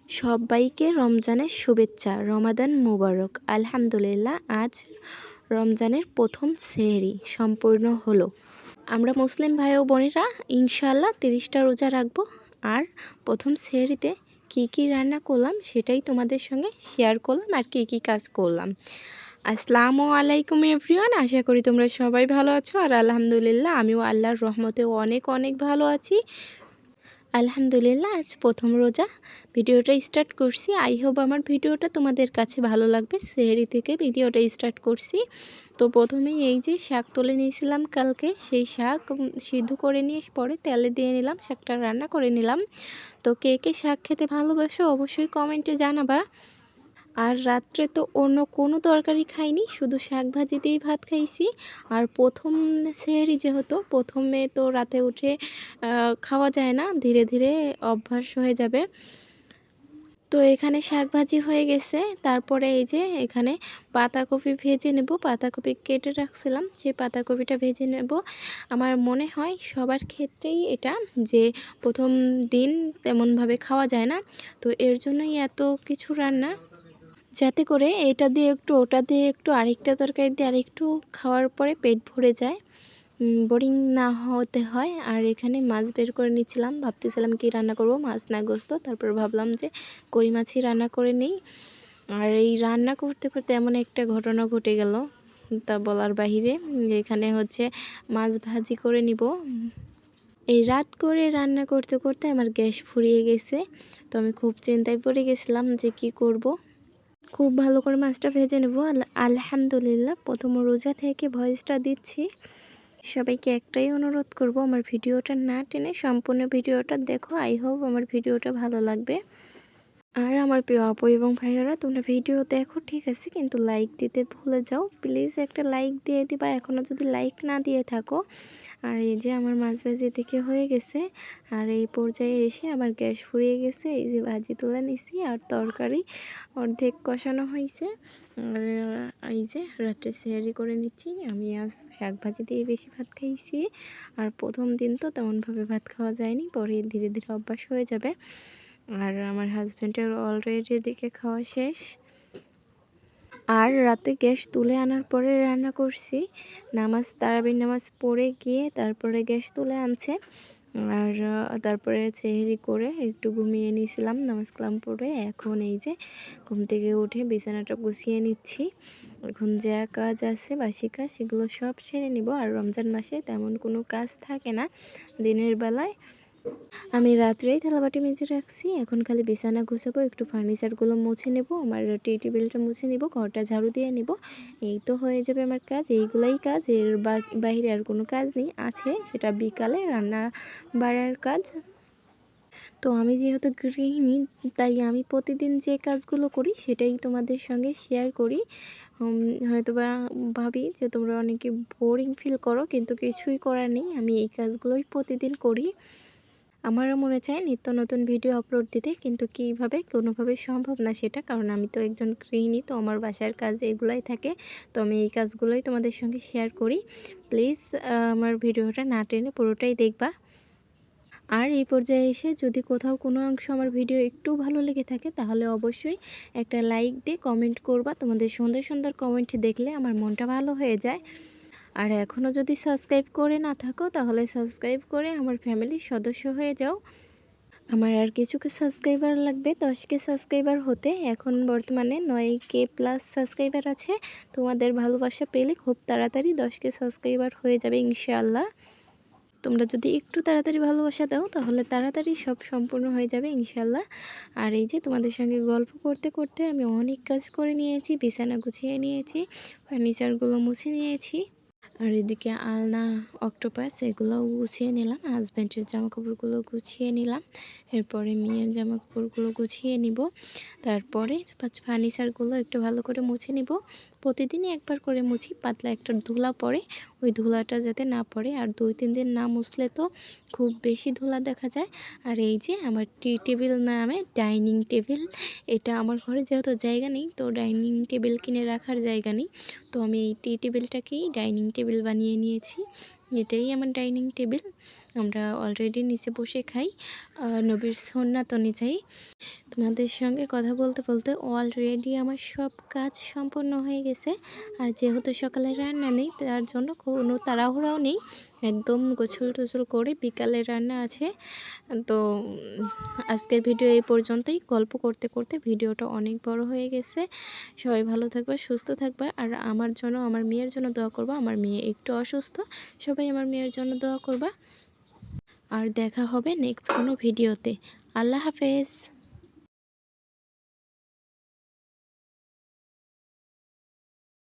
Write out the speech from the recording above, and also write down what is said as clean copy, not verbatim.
সবাইকে রমজানের শুভেচ্ছা। রমাদান মোবারক। আলহামদুলিল্লাহ, আজ রমজানের প্রথম সেহরি সম্পূর্ণ হলো। আমরা মুসলিম ভাই ও বোনেরা ইনশাআল্লাহ 30টা রোজা রাখবো। আর প্রথম সেহরিতে কি রান্না করলাম সেটাই তোমাদের সঙ্গে শেয়ার করলাম, আর কি কাজ করলাম। আসসালামু আলাইকুম এভরিওয়ান, আশা করি তোমরা সবাই ভালো আছো। আর আলহামদুলিল্লাহ, আমিও আল্লাহর রহমতে অনেক ভালো আছি। আলহামদুলিল্লাহ, আজ প্রথম রোজা। ভিডিওটা স্টার্ট করছি। আই হোপ আমার ভিডিওটা তোমাদের কাছে ভালো লাগবে। সেহরি থেকে ভিডিওটা স্টার্ট করছি। তো প্রথমেই এই যে শাক তুলে নিয়েছিলাম কালকে, সেই শাক সিদ্ধ করে নিয়ে পরে তেলে দিয়ে নিলাম, শাকটা রান্না করে নিলাম। তো কে শাক খেতে ভালোবাসো অবশ্যই কমেন্টে জানাবা। আর রাত্রে তো অন্য কোনো তরকারি খাইনি, শুধু শাক ভাজি দিয়েই ভাত খাইছি। আর প্রথম সেহরি যেহেতু, প্রথমে তো রাতে উঠে খাওয়া যায় না, ধীরে ধীরে অভ্যাস হয়ে যাবে। তো এখানে শাক ভাজি হয়ে গেছে। তারপরে এই যে এখানে পাতাকপি ভেজে নেব। পাতাকপি কেটে রাখছিলাম, সেই পাতাকপিটা ভেজে নেব। আমার মনে হয় সবার ক্ষেত্রেই এটা, যে প্রথম দিন তেমনভাবে খাওয়া যায় না, তো এর জন্যই এত কিছু রান্না, যাতে করে এটা দিয়ে একটু ওটা দিয়ে একটু আরেকটা তরকারি দিয়ে আরেকটু খাওয়ার পরে পেট ভরে যায়, বোরিং না হতে হয়। আর এখানে মাছ বের করে নিচ্ছিলাম, ভাবতেছিলাম কি রান্না করব, মাছ না গোস্ত। তারপর ভাবলাম যে কই মাছই রান্না করে নিই। আর এই রান্না করতে করতে এমন একটা ঘটনা ঘটে গেল, তা বলার বাহিরে। এখানে হচ্ছে মাছ ভাজি করে নিব। এই রাত করে রান্না করতে করতে আমার গ্যাস ফুরিয়ে গেছে। তো আমি খুব চিন্তায় পড়ে গেছিলাম যে কি করব। খুব ভালো করে মাছটা ভেজে নেব। আলহামদুলিল্লাহ, প্রথম রোজা থেকে ভয়েসটা দিচ্ছি। সবাইকে একটাই অনুরোধ করব, আমার ভিডিওটা না টেনে সম্পূর্ণ ভিডিওটা দেখো। আই হোপ আমার ভিডিওটা ভালো লাগবে। আর আমার প্রিয় আপু এবং ভাইয়ারা, তোমরা ভিডিও দেখো ঠিক আছে, কিন্তু লাইক দিতে ভুলে যাও। প্লিজ একটা লাইক দিয়ে দিবা এখনও যদি লাইক না দিয়ে থাকো। আর এই যে আমার মাছ ভাজি থেকে হয়ে গেছে। আর এই পর্যায়ে এসে আমার গ্যাস ফুরিয়ে গেছে। এই যে ভাজি তুলে নিছি, আর তরকারি অর্ধেক কষানো হয়েছে। আর এই যে রাত্রে সেহরি করে নিচ্ছি। আমি আজ শাক ভাজি দিয়ে বেশি ভাত খাইছি। আর প্রথম দিন তো তেমনভাবে ভাত খাওয়া যায়নি, পরে ধীরে ধীরে অভ্যাস হয়ে যাবে। আর আমার হাজব্যান্ডের অলরেডি এদিকে খাওয়া শেষ। আর রাতে গ্যাস তুলে আনার পরে রান্না করছি। তারাবির নামাজ পড়ে গিয়ে তারপরে গ্যাস তুলে আনছে। আর তারপরে সেহরি করে একটু ঘুমিয়ে নিয়েছিলাম নামাজ কালাম পড়ে। এখন এই যে ঘুম থেকে উঠে বিছানাটা গুছিয়ে নিচ্ছি। এখন যা কাজ আছে বাসি কাজ, সেগুলো সব সেরে নিব। আর রমজান মাসে তেমন কোনো কাজ থাকে না দিনের বেলায়। আমি রাত্রেই থালাবাটি মেজে রাখছি। এখন খালি বিছানা গুছাবো, একটু ফার্নিচারগুলো মুছে নেব, আমার টেবিলটা মুছে নিব, ঘরটা ঝাড়ু দিয়ে নেব। এই তো হয়ে যাবে আমার কাজ। এইগুলাই কাজ, এর বাইরে আর কোনো কাজ নেই। আছে সেটা বিকালে রান্না বাড়ার কাজ। তো আমি যেহেতু গৃহিণী, তাই আমি প্রতিদিন যে কাজগুলো করি সেটাই তোমাদের সঙ্গে শেয়ার করি। হয়তো বা ভাবি যে তোমরা অনেকে বোরিং ফিল করো, কিন্তু কিছুই করার নেই, আমি এই কাজগুলোই প্রতিদিন করি। আমারও মনে চায় নিত্য নতুন ভিডিও আপলোড দিতে, কিন্তু কীভাবে, কোনোভাবে সম্ভব না সেটা, কারণ আমি তো একজন গৃহিণী। তো আমার বাসার কাজ এগুলাই থাকে। তো আমি এই কাজগুলোই তোমাদের সঙ্গে শেয়ার করি। প্লিজ আমার ভিডিওটা না টেনে পুরোটাই দেখবা। আর এই পর্যায়ে এসে যদি কোথাও কোনো অংশ আমার ভিডিও একটু ভালো লেগে থাকে, তাহলে অবশ্যই একটা লাইক দিয়ে কমেন্ট করবা। তোমাদের সুন্দর সুন্দর কমেন্ট দেখলে আমার মনটা ভালো হয়ে যায়। আর এখনও যদি সাবস্ক্রাইব করে না থাকো, তাহলে সাবস্ক্রাইব করে আমার ফ্যামিলির সদস্য হয়ে যাও। আমার আর কিছুকে সাবস্ক্রাইবার লাগবে, 10K সাবস্ক্রাইবার হতে। এখন বর্তমানে 9K প্লাস সাবস্ক্রাইবার আছে। তোমাদের ভালোবাসা পেলে খুব তাড়াতাড়ি 10K সাবস্ক্রাইবার হয়ে যাবে ইনশাআল্লাহ। তোমরা যদি একটু তাড়াতাড়ি ভালোবাসা দাও, তাহলে তাড়াতাড়ি সব সম্পূর্ণ হয়ে যাবে ইনশাআল্লাহ। আর এই যে তোমাদের সঙ্গে গল্প করতে করতে আমি অনেক কাজ করে নিয়েছি, বিছানা গুছিয়ে নিয়েছি, ফার্নিচারগুলো মুছে নিয়েছি। আর এদিকে আলনা, অক্টোপাস এগুলোও গুছিয়ে নিলাম। হাজব্যান্ডের জামাকাপড়গুলো গুছিয়ে নিলাম। এরপরে মেয়ের জামাকাপড়গুলো গুছিয়ে নিব। তারপরে ফার্নিচারগুলো একটু ভালো করে মুছে নিব। প্রতিদিনই একবার করে মুছি, পাতলা একটা ধুলা পড়ে, ওই ধুলাটা যাতে না পড়ে। আর 2-3 দিন না মুছলে তো খুব বেশি ধুলা দেখা যায়। আর এই যে আমার টি টেবিল নামে ডাইনিং টেবিল, এটা আমার ঘরে যেহেতু জায়গা নেই, তো ডাইনিং টেবিল কিনে রাখার জায়গা নেই, তো আমি এই টি টেবিলটাকেই ডাইনিং টেবিল বানিয়ে নিয়েছি। এটাই আমার ডাইনিং টেবিল। আমরা অলরেডি নিচে বসে খাই, নবীর সুন্নাত অনুযায়ী। তোমাদের সঙ্গে কথা বলতে বলতে অলরেডি আমার সব কাজ সম্পন্ন হয়ে গেছে। আর যেহেতু সকালে রান্না নেই, তার জন্য কোনো তাড়াহুড়াও নেই, একদম গোছল টোছল করে বিকালে রান্না আছে। তো আজকের ভিডিও এই পর্যন্তই। গল্প করতে করতে ভিডিওটা অনেক বড় হয়ে গেছে। সবাই ভালো থাকবে, সুস্থ থাকবে, আর আমার জন্য, আমার মেয়ের জন্য দোয়া করবা। আমার মেয়ে একটু অসুস্থ, সবাই আমার মেয়ের জন্য দোয়া করবা। আর দেখা হবে নেক্সট কোনো ভিডিওতে। আল্লাহ হাফেজ।